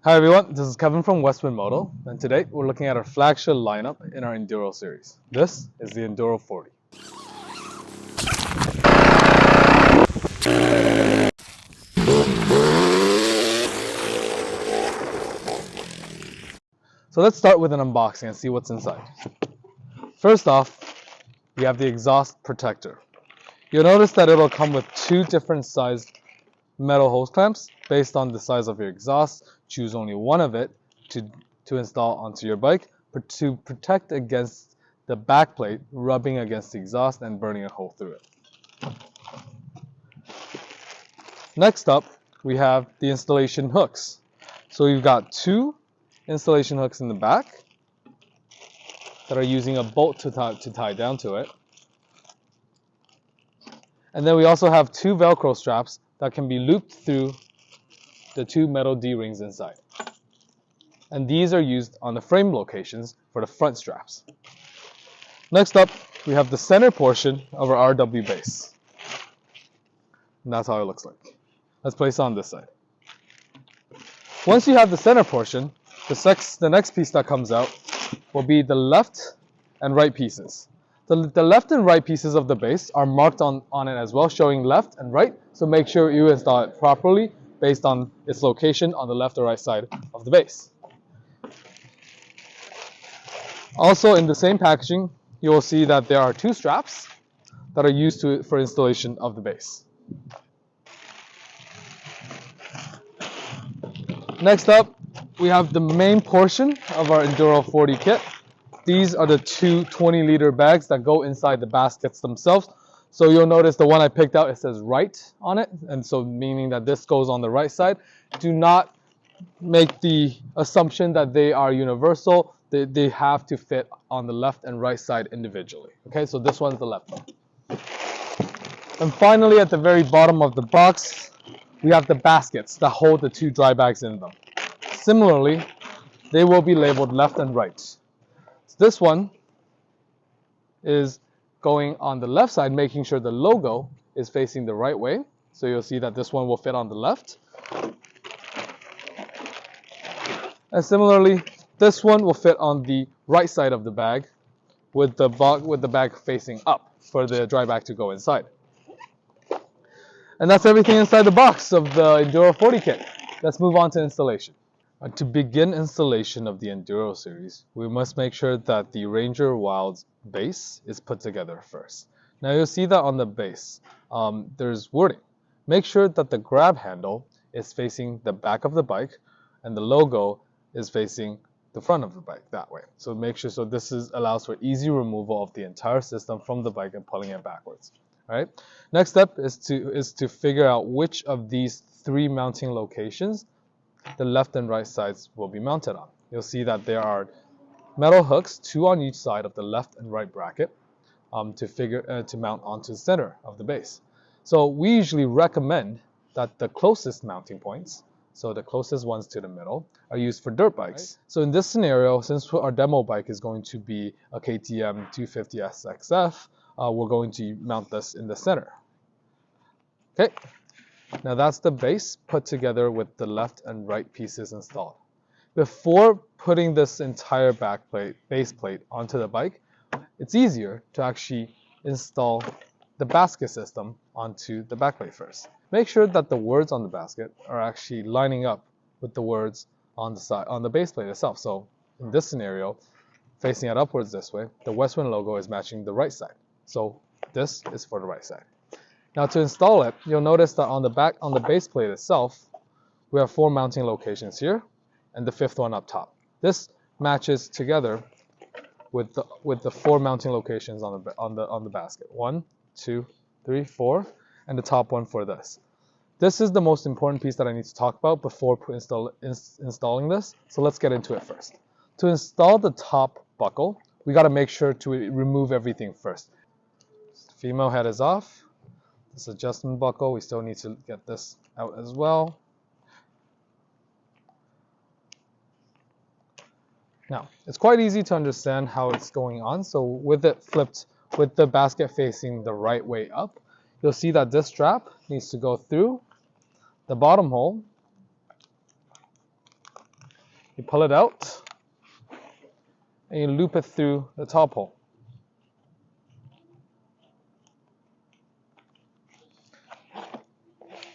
Hi everyone, this is Kevin from Westwind Moto, and today we're looking at our flagship lineup in our Enduro series. This is the Enduro 40. So let's start with an unboxing and see what's inside. First off, we have the exhaust protector. You'll notice that it'll come with two different sized metal hose clamps based on the size of your exhaust. Choose only one of it to install onto your bike to protect against the back plate rubbing against the exhaust and burning a hole through it. Next up, we have the installation hooks. So you've got two installation hooks in the back that are using a bolt to tie down to it. And then we also have two Velcro straps that can be looped through the two metal D-rings inside. And these are used on the frame locations for the front straps. Next up, we have the center portion of our RW base. And that's how it looks like. Let's place it on this side. Once you have the center portion, the next piece that comes out will be the left and right pieces. The left and right pieces of the base are marked on it as well, showing left and right. So make sure you install it properly based on its location on the left or right side of the base. Also in the same packaging, you will see that there are two straps that are used for installation of the base. Next up, we have the main portion of our Enduro 40 kit. These are the two 20-liter bags that go inside the baskets themselves. So you'll notice the one I picked out, it says right on it, and so meaning that this goes on the right side. Do not make the assumption that they are universal. They have to fit on the left and right side individually. Okay, so this one's the left one. And finally, at the very bottom of the box, we have the baskets that hold the two dry bags in them. Similarly, they will be labeled left and right. So this one is going on the left side, making sure the logo is facing the right way. So you'll see that this one will fit on the left. And similarly, this one will fit on the right side of the bag with the bag facing up for the dry bag to go inside. And that's everything inside the box of the Enduro 40 kit. Let's move on to installation. To begin installation of the Enduro series, we must make sure that the Ranger Wild's base is put together first. Now you'll see that on the base, there's wording. Make sure that the grab handle is facing the back of the bike and the logo is facing the front of the bike that way. So make sure, this allows for easy removal of the entire system from the bike and pulling it backwards. All right. Next step is to figure out which of these three mounting locations the left and right sides will be mounted on. You'll see that there are metal hooks, two on each side of the left and right bracket, to mount onto the center of the base. So we usually recommend that the closest mounting points, so the closest ones to the middle, are used for dirt bikes. Right. So in this scenario, since our demo bike is going to be a KTM 250 SXF, we're going to mount this in the center. Okay, now that's the base put together with the left and right pieces installed. Before putting this entire base plate onto the bike, it's easier to actually install the basket system onto the back plate first. Make sure that the words on the basket are actually lining up with the words on the base plate itself. So in this scenario, facing it upwards this way, the Westwind logo is matching the right side. So this is for the right side. Now to install it, you'll notice that on the base plate itself, we have four mounting locations here, and the fifth one up top. This matches together with the four mounting locations on the basket. 1, 2, 3, 4, and the top one for this. This is the most important piece that I need to talk about before installing this. So let's get into it first. To install the top buckle, we got to make sure to remove everything first. Female head is off. This adjustment buckle, we still need to get this out as well. Now, it's quite easy to understand how it's going on. So with it flipped, with the basket facing the right way up, you'll see that this strap needs to go through the bottom hole You pull it out, and you loop it through the top hole.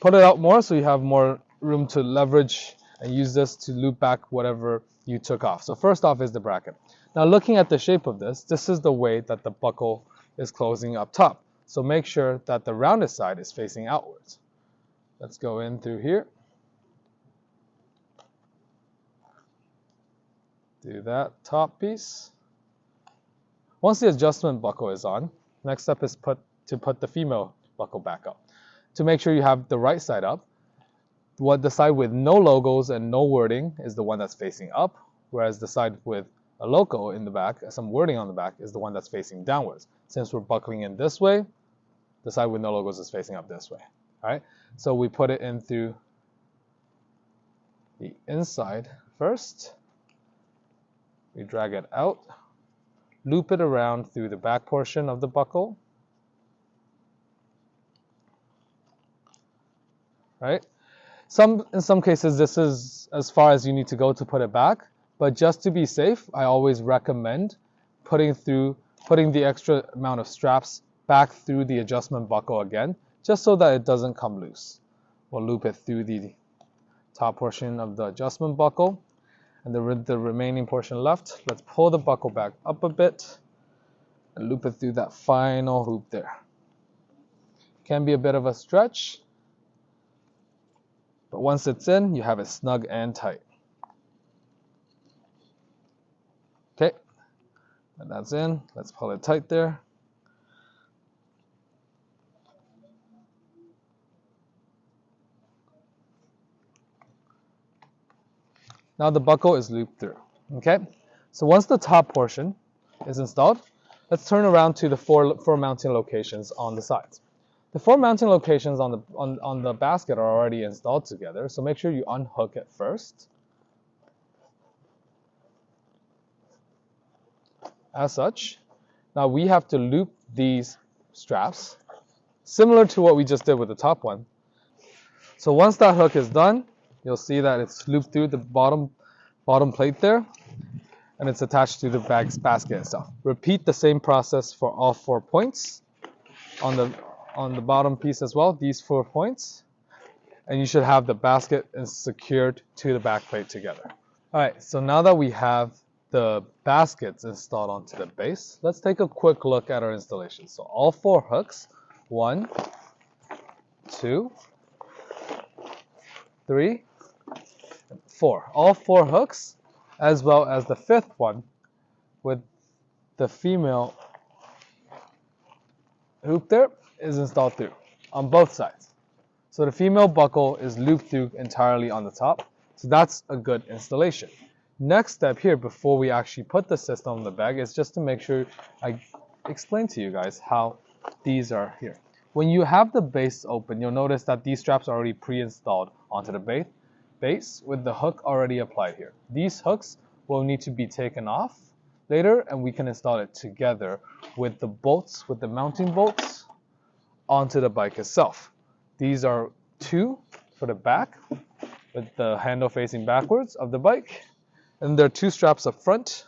Put it out more so you have more room to leverage and use this to loop back whatever you took off. So first off is the bracket. Now looking at the shape of this, this is the way that the buckle is closing up top. So make sure that the rounded side is facing outwards. Let's go in through here. Do that top piece. Once the adjustment buckle is on, next step is to put the female buckle back up. To make sure you have the right side up, the side with no logos and no wording is the one that's facing up, whereas the side with a logo in the back, some wording on the back, is the one that's facing downwards. Since we're buckling in this way, the side with no logos is facing up this way. All right, so we put it in through the inside first. We drag it out, loop it around through the back portion of the buckle. Right? In some cases, this is as far as you need to go to put it back, but just to be safe, I always recommend putting the extra amount of straps back through the adjustment buckle again, just so that it doesn't come loose. We'll loop it through the top portion of the adjustment buckle, and the remaining portion left, let's pull the buckle back up a bit and loop it through that final hoop there. Can be a bit of a stretch, but once it's in, you have it snug and tight. Okay, and that's in. Let's pull it tight there. Now the buckle is looped through. Okay, so once the top portion is installed, let's turn around to the four mounting locations on the sides. The four mounting locations on the basket are already installed together, so make sure you unhook it first. As such, now we have to loop these straps, similar to what we just did with the top one. So once that hook is done, you'll see that it's looped through the bottom plate there, and it's attached to the basket itself. Repeat the same process for all 4 points on the bottom piece as well, these 4 points, and you should have the basket secured to the back plate together. All right, so now that we have the baskets installed onto the base, let's take a quick look at our installation. So all 4 hooks, 1, 2, 3, and 4. All 4 hooks, as well as the 5th one with the female hoop there, is installed through on both sides. So the female buckle is looped through entirely on the top. So that's a good installation. Next step here, before we actually put the system on the bag, is just to make sure I explain to you guys how these are here. When you have the base open, you'll notice that these straps are already pre-installed onto the base with the hook already applied here. These hooks will need to be taken off later, and we can install it together with the bolts, with the mounting bolts onto the bike itself. These are 2 for the back with the handle facing backwards of the bike, and there are 2 straps up front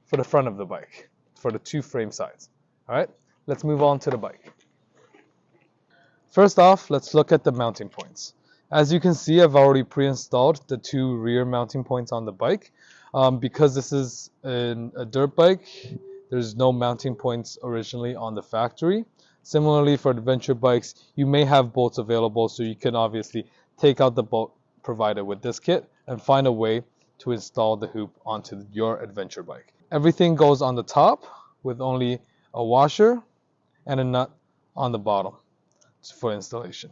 for the front of the bike for the 2 frame sides. All right, let's move on to the bike. First off, let's look at the mounting points. As you can see, I've already pre-installed the 2 rear mounting points on the bike. Because this is a dirt bike, there's no mounting points originally on the factory. Similarly, for adventure bikes, you may have bolts available, so you can obviously take out the bolt provided with this kit and find a way to install the hoop onto your adventure bike. Everything goes on the top with only a washer and a nut on the bottom for installation.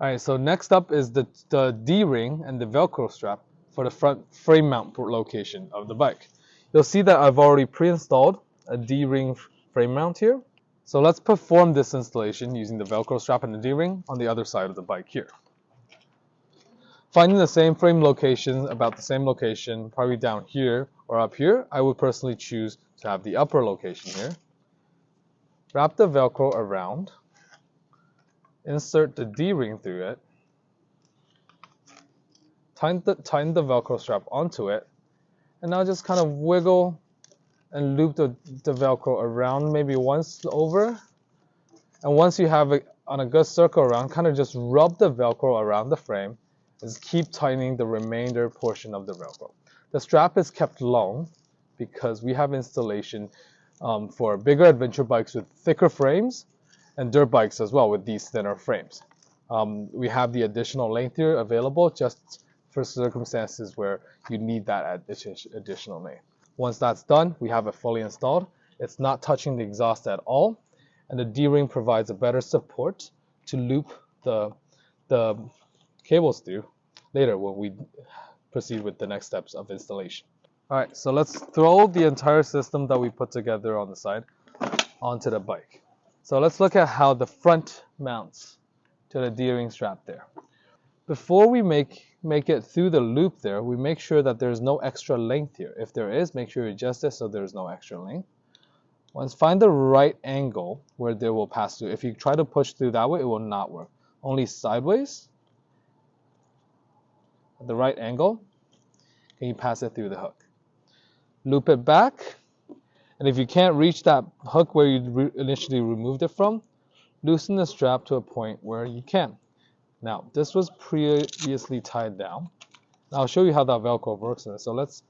All right, so next up is the D-ring and the Velcro strap for the front frame mount location of the bike. You'll see that I've already pre-installed a D-ring frame mount here. So let's perform this installation using the Velcro strap and the D-ring on the other side of the bike here. Finding the same frame location, about the same location, probably down here or up here, I would personally choose to have the upper location here. Wrap the Velcro around, insert the D-ring through it, tighten the Velcro strap onto it, And now just kind of wiggle and loop the Velcro around maybe once over. And once you have it on a good circle around, kind of just rub the Velcro around the frame and just keep tightening the remainder portion of the Velcro. The strap is kept long because we have installation for bigger adventure bikes with thicker frames and dirt bikes as well with these thinner frames. We have the additional length here available just for circumstances where you need that additional length. Once that's done, we have it fully installed. It's not touching the exhaust at all, and the D-ring provides a better support to loop the cables through later when we proceed with the next steps of installation. All right, so let's throw the entire system that we put together on the side onto the bike. So let's look at how the front mounts to the D-ring strap there. Before we make it through the loop there, we make sure that there's no extra length here. If there is, make sure you adjust it so there's no extra length. Once find the right angle where they will pass through. If you try to push through that way, it will not work. Only sideways, at the right angle, can you pass it through the hook. Loop it back, and if you can't reach that hook where you initially removed it from, loosen the strap to a point where you can. Now, this was previously tied down. I'll show you how that Velcro works in this. So let's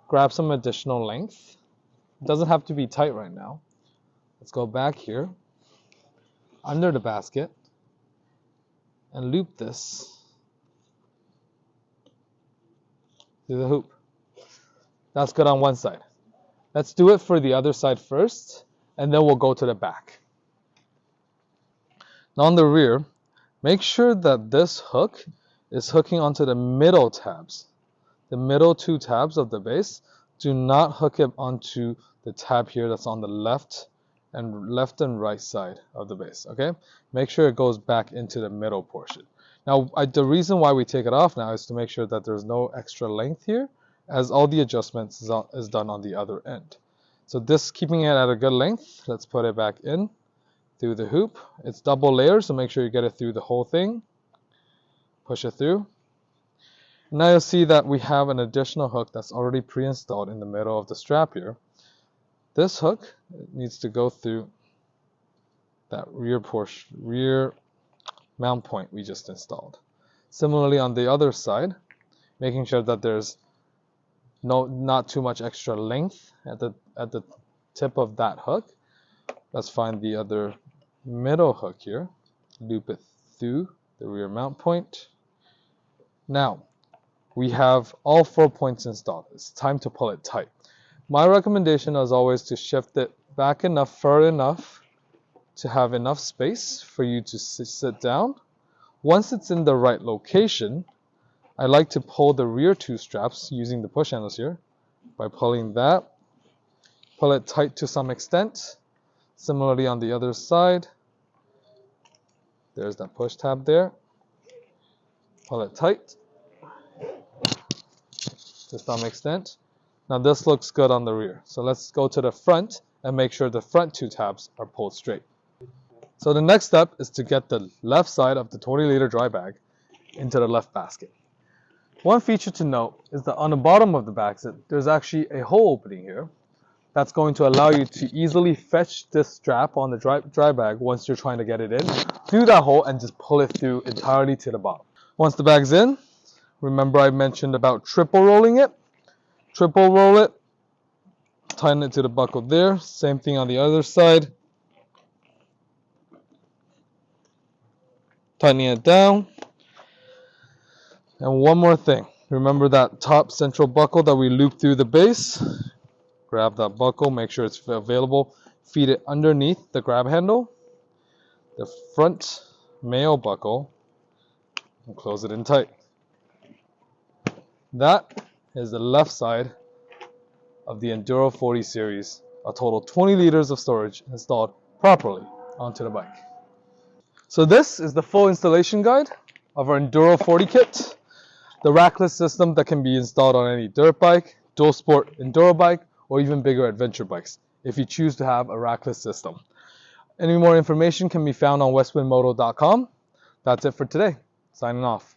grab some additional length. It doesn't have to be tight right now. Let's go back here, under the basket, and loop this through the hoop. That's good on one side. Let's do it for the other side first, and then we'll go to the back. Now on the rear, make sure that this hook is hooking onto the middle tabs. The middle two tabs of the base. Do not hook it onto the tab here that's on the left and right side of the base, okay? Make sure it goes back into the middle portion. Now, the reason why we take it off now is to make sure that there's no extra length here, as all the adjustments is done on the other end. So this, keeping it at a good length, let's put it back in through the hoop. It's double layered, so make sure you get it through the whole thing. Push it through. Now you'll see that we have an additional hook that's already pre-installed in the middle of the strap here. This hook needs to go through that rear mount point we just installed. Similarly on the other side, making sure that there's not too much extra length at the tip of that hook. Let's find the other middle hook here, loop it through the rear mount point. Now, we have all 4 points installed. It's time to pull it tight. My recommendation is always to shift it back enough, far enough to have enough space for you to sit down. Once it's in the right location, I like to pull the rear two straps using the push handles here by pulling that. Pull it tight to some extent. Similarly on the other side, there's that push tab there. Pull it tight to some extent. Now this looks good on the rear. So let's go to the front and make sure the front two tabs are pulled straight. So the next step is to get the left side of the 20-liter dry bag into the left basket. One feature to note is that on the bottom of the basket, there's actually a hole opening here that's going to allow you to easily fetch this strap on the dry bag once you're trying to get it in through that hole and just pull it through entirely to the bottom. Once the bag's in, remember I mentioned about triple rolling it. Triple roll it, tighten it to the buckle there. Same thing on the other side. Tightening it down. And one more thing. Remember that top central buckle that we looped through the base? Grab that buckle, make sure it's available. Feed it underneath the grab handle, the front male buckle, and close it in tight. That is the left side of the Enduro 40 series, a total 20 liters of storage installed properly onto the bike. So this is the full installation guide of our Enduro 40 kit, the rackless system that can be installed on any dirt bike, dual sport Enduro bike, or even bigger adventure bikes if you choose to have a rackless system. Any more information can be found on westwindmoto.com. That's it for today. Signing off.